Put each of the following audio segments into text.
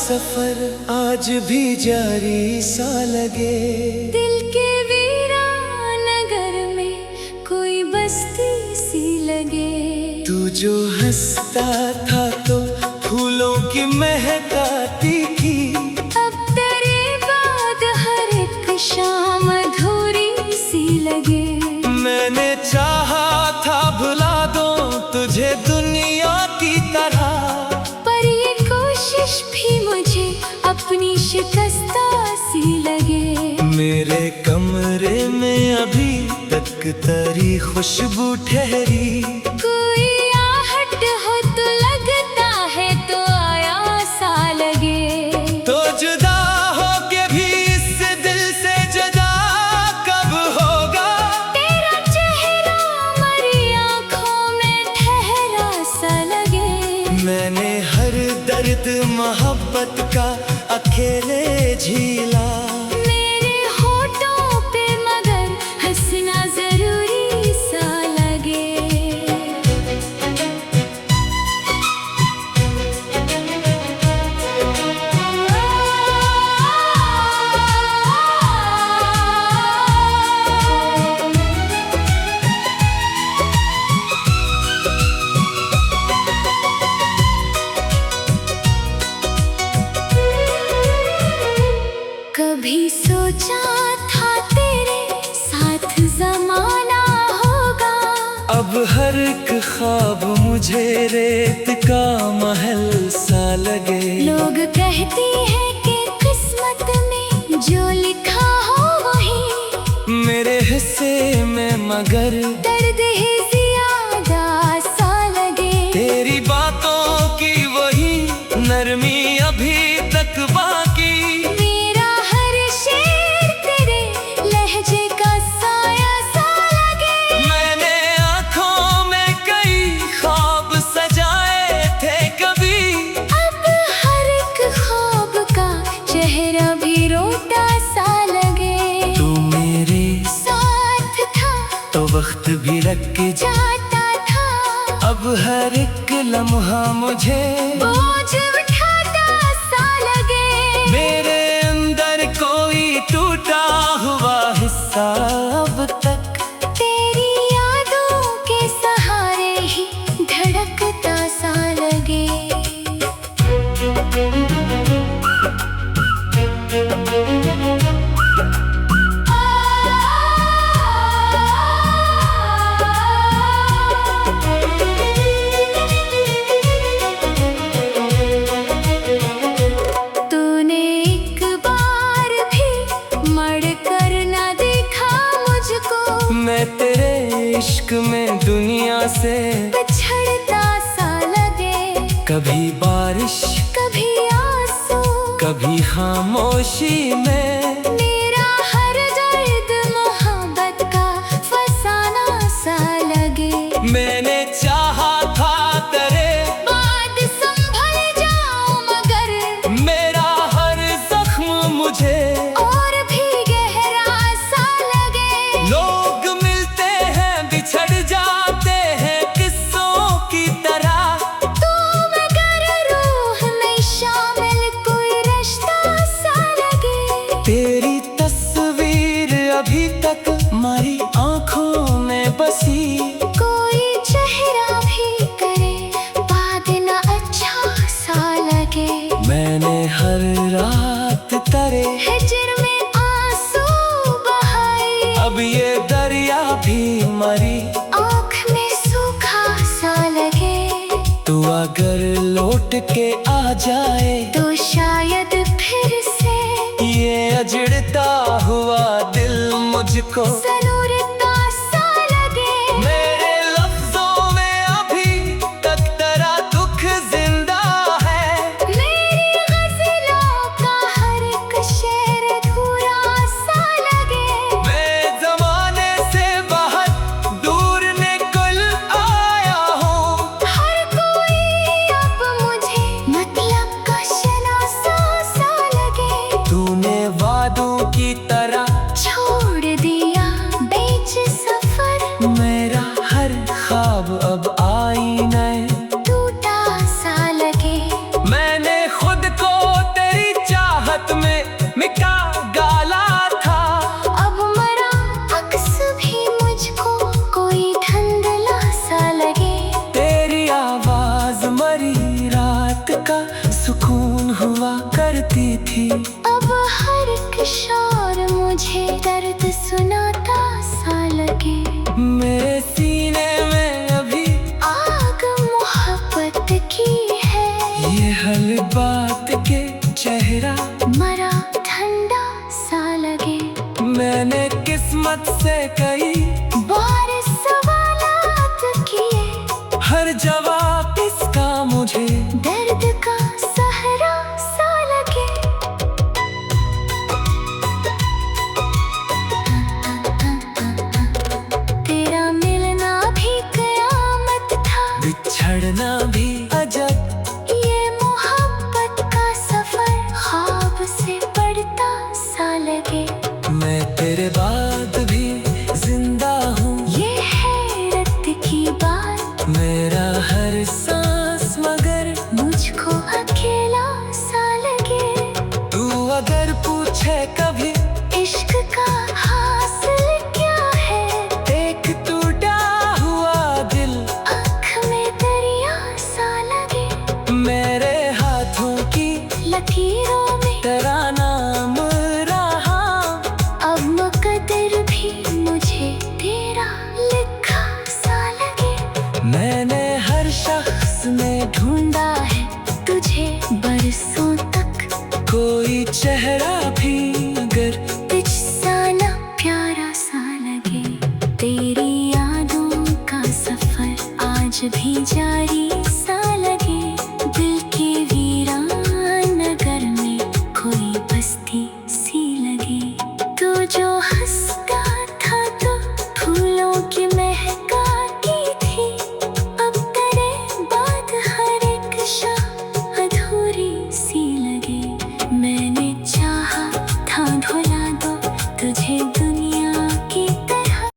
सफर आज भी जारी सा लगे। दिल के वीरानगर में कोई बस्ती सी लगे। तू जो हंसता था तो फूलों की महकाती थी। अब तेरे बाद हर एक शाम अधूरी सी लगे। मैंने चाहा था भुला दूं तुझे दुनिया की तरह, पर ये कोशिश भी मुझे अपनी शिकस्ता सी लगे। मेरे कमरे में अभी तक तेरी खुशबू ठहरी। कोई आहट हो तो लगता है तो आया सा लगे। तो जुदा हो के भी इस दिल से जुदा कब होगा। तेरा चेहरा मरी आँखों में ठहरा सा लगे। मैंने हर दर्द मोहब्बत का अकेले झीला। मेरे होठों पे मगर हंसना जरूरी सा लगे। कभी सोचा था तेरे साथ जमाना होगा। अब हर एक ख्वाब मुझे रेत का महल सा लगे। लोग कहते हैं कि किस्मत में जो लिखा हो वही मेरे हिस्से में मगर दर्द ही ज्यादा सा लगे। तेरी बातों की वही नरमी अभी तक बाकी। मेरा हर शेर तेरे लहजे का साया सा लगे। मैंने आँखों में कई ख्वाब सजाए थे कभी। अब हर एक ख्वाब का चेहरा भी रोता सा लगे। तू मेरे साथ था तो वक्त भी रख के जाता था। अब हर एक लम्हा मुझे बोझ उठाता सा लगे। मेरे अंदर कोई टूटा हुआ हिस्सा अब तक तेरी यादों के सहारे ही धड़कता सा लगे। तूने एक बार भी मड़ कर न देखा मुझको। मैं तेरे इश्क में दुनिया से बिछड़ता सा लगे। कभी बारिश कभी आंसू कभी खामोशी में। मेरा हर दर्द मोहब्बत का फसाना सा लगे। मैंने चाहा था तेरे बाद संभल जाऊं मगर मेरा हर जख्म मुझे और भी गहरा सा लगे। लोग मिलते हैं बिछड़ जाते हैं किस्सों की तरह। तू मगर रूह में शामिल कोई रिश्ता सा लगे। तेरी तस्वीर अभी तक हमारी आंखों में बसी। कोई चेहरा भी करे बाद न अच्छा सा लगे। मैंने हर रात तेरे हिजर में आंसू बहाए। अब ये दरिया भी मरी आँख में सूखा सा लगे। तू अगर लौट के आ जाए तो शायद फिर से ये अजड़ता हुआ दिल मुझको ज़रूरता सा लगे। मेरे लफ्जों में अभी तक तेरा दुख जिंदा है। मेरी गज़लों का हर एक शेर अधूरा सा लगे। मैं जमाने से बहुत दूर निकल आया हूँ। हर कोई अब मुझे मतलब का शनासा सा लगे। तूने वादों की तरह छोड़ दिया मेरे सीने में अभी आग मोहब्बत की है। ये हर बात के चेहरा मरा ठंडा सा लगे। मैंने किस्मत से कई बार सवालात किए। हर जवाब इसका मुझे दर्द का सहरा सा लगे। तेरा मिलना भी कयामत था। बिछड़ना भी अजब। ये मोहब्बत का सफर ख्वाब से बढ़ता सा लगे। मैं तेरे बाद भी जिंदा हूँ, ये हैरत की बात। मेरा हर सांस मगर मुझको अकेला सा लगे। तू अगर पूछे कभी इश्क का हासिल क्या है। एक टूटा हुआ दिल आँख में दरिया सा लगे। मेरे हाथों की लकीरों में तेरा नाम रहा। अब मुकद्दर भी मुझे तेरा लिखा सा लगे। मैंने हर शख्स में ढूंढा है तुझे बरसों तक। कोई चेहरा भी अगर तुझसा ना प्यारा सा लगे। तेरी यादों का सफर आज भी जारी सा लगे। दिल के वीरान नगर में कोई बस्ती सी लगे। तू जो हंसता था तो फूलों की महकाती थी। अब तेरे बाद हर एक शाम अधूरी सी लगे। मैंने चाहा था भुला दो तुझे दुनिया की तरह।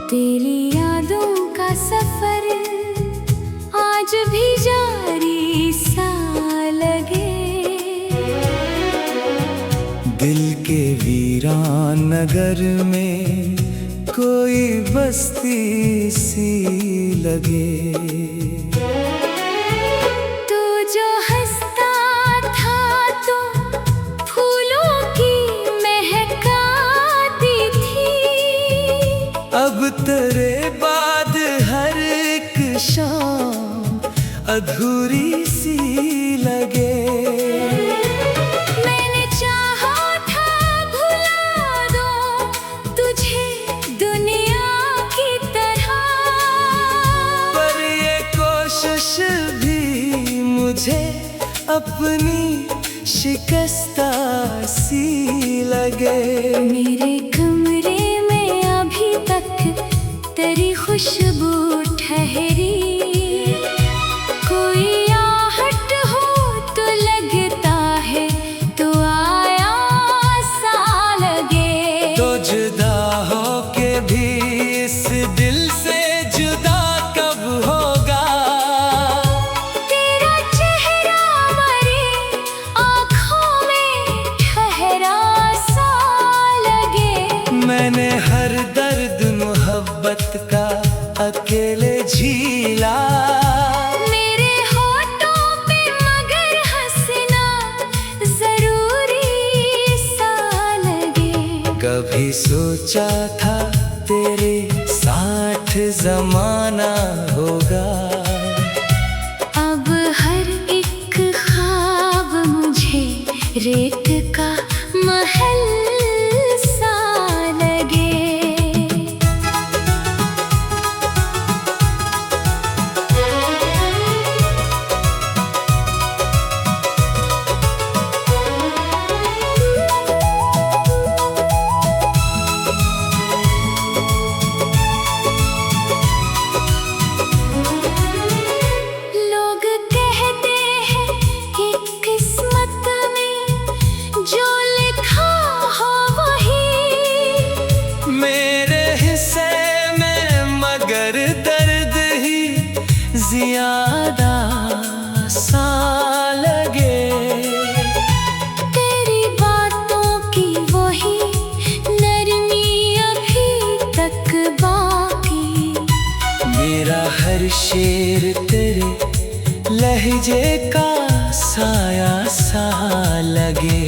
तेरी यादों का सफर आज भी जारी सा लगे। दिल के वीरान नगर में कोई बस्ती सी लगे। तू जो हंसता था तो फूलों की महकाती थी। अब तेरे बाद हर एक शाम अधूरी सी लगे। मैंने चाहा था भुला दो तुझे दुनिया की तरह। पर ये कोशिश भी मुझे अपनी शिकस्ता सी लगे। मेरे कमरे में अभी तक तेरी खुशबू ठहरी। कोई आहट हो तो लगता है तो आया सा लगे। तो जुदा हो के भी इस दिल से जुदा कब होगा। तेरा चेहरा मेरी आँखों में ठहरा सा लगे। मैंने हर दर्द मोहब्बत का अकेले झीला। मेरे होठों पे मगर हंसना जरूरी सा लगे। कभी सोचा था तेरे साथ जमाना होगा। अब हर एक ख्वाब मुझे रेत का महल सा लगे। ज्यादा सा लगे। तेरी बातों की वही नरमी अभी तक बाकी। मेरा हर शेर तेरे लहजे का साया सा लगे।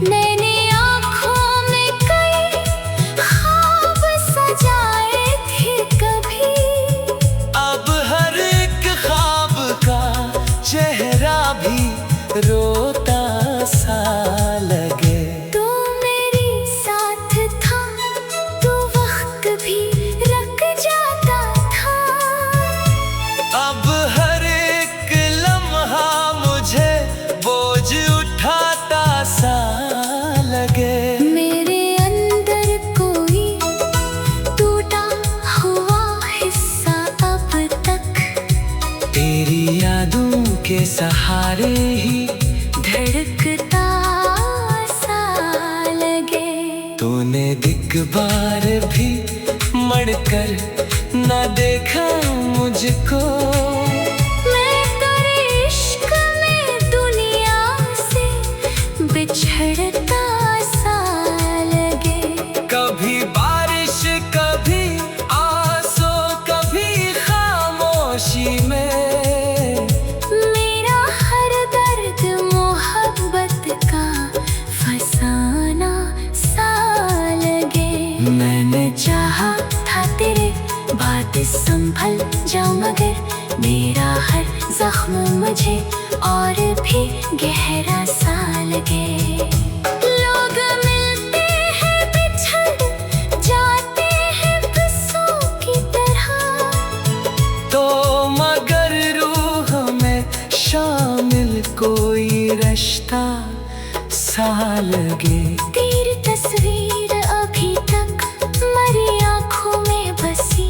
मैंने आँखों में कई ख्वाब सजाए थे कभी। अब हर एक ख्वाब का चेहरा भी रोता सा लगे। तू मेरे साथ था तो वक्त भी रख जाता था। अब हर एक लम्हा मुझे बोझ उठाता सा लगे। मेरे अंदर कोई टूटा हुआ हिस्सा अब तक तेरी यादों के सहारे ही धड़कता सा लगे। तूने एक बार भी मड़कर न देखा मुझको। मैं तेरे इश्क में दुनिया से बिछड़ता सा लगे। कभी बारिश कभी आंसू कभी खामोशी में मेरा हर दर्द मोहब्बत का फसाना सा लगे। मैंने चाहा था तेरे बात संभल जाऊं मगर मेरा हर जख्म मुझे और भी गहरा सा लगे। लोग मिलते हैं बिछड़ जाते हैं किस्सों की तरह। तो मगर रूह में शामिल कोई रिश्ता सा लगे। तेरी तस्वीर अभी तक मरी आँखों में बसी।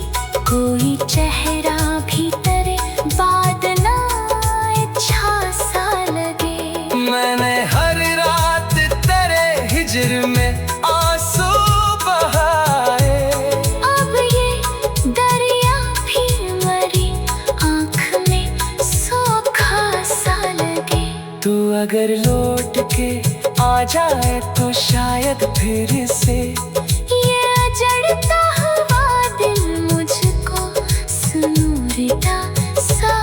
कोई चेहरा भी तेरे बाद ना अच्छा सा लगे। मैंने हर रात तेरे हिजर में आंसू बहाए। अब ये दरिया भी मरी आँख में सूखा सा लगे। तू अगर लौट के आ जाए तो शायद फिर से ये अजड़ता हुआ दिल मुझको सुनूरता सा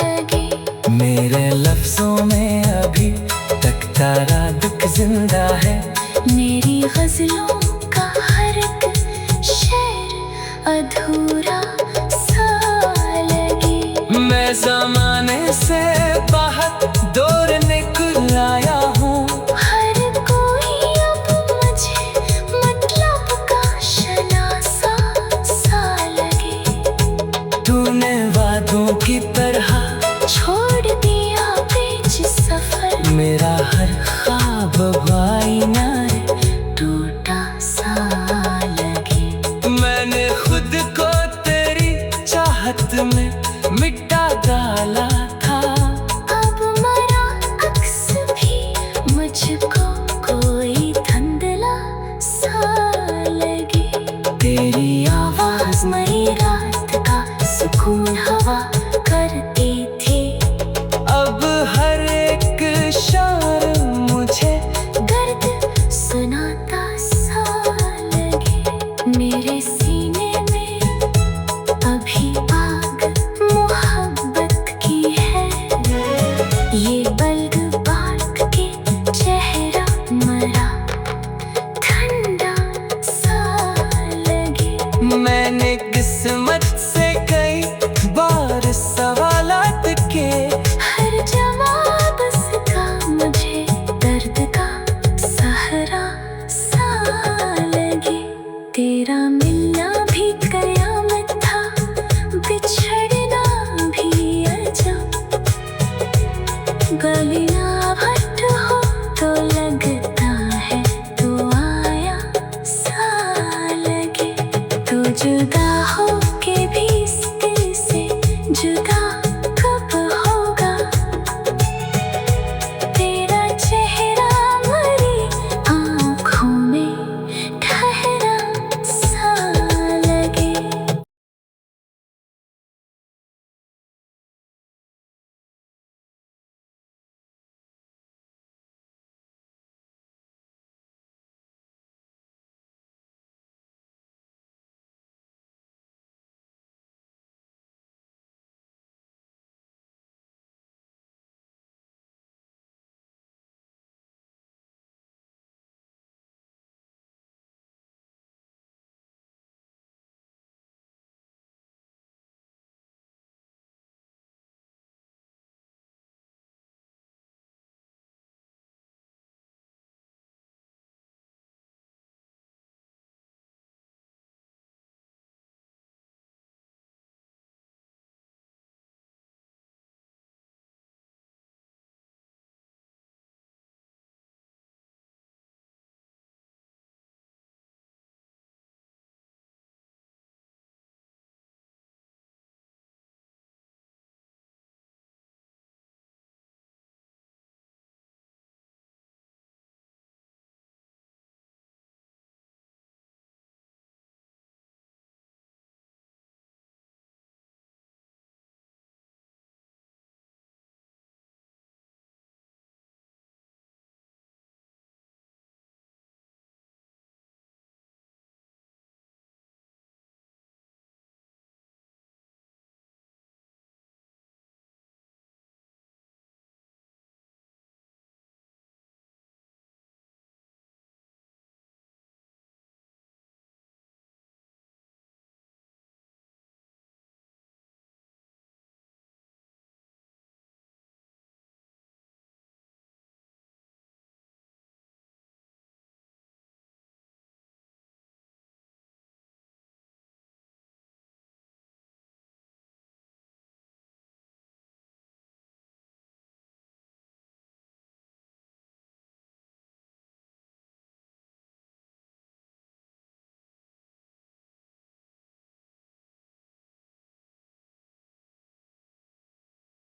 लगे। मेरे लफ्जों में अभी तक तेरा दुख जिंदा है। मेरी गजलों का हर एक शेर अधूरा सा लगे। मैं ज़माने से बहुत दूर निकल आया हूँ। हर कोई अब मुझे मतलब का शनासा सा लगे। तूने वादों की तरह छोड़ दिया बीच सफर। मेरा हर ख्वाब आईना टूटा सा लगे। मैंने खुद को तेरी चाहत में मिटा डाला था। अब मरा अक्स भी मुझको कोई धुंधला सा लगे। तेरी आवाज मई रात का सुकून हवा करती थी। अब हर एक शार मुझे दर्द सुनाता सा लगे। मेरे सीने में अभी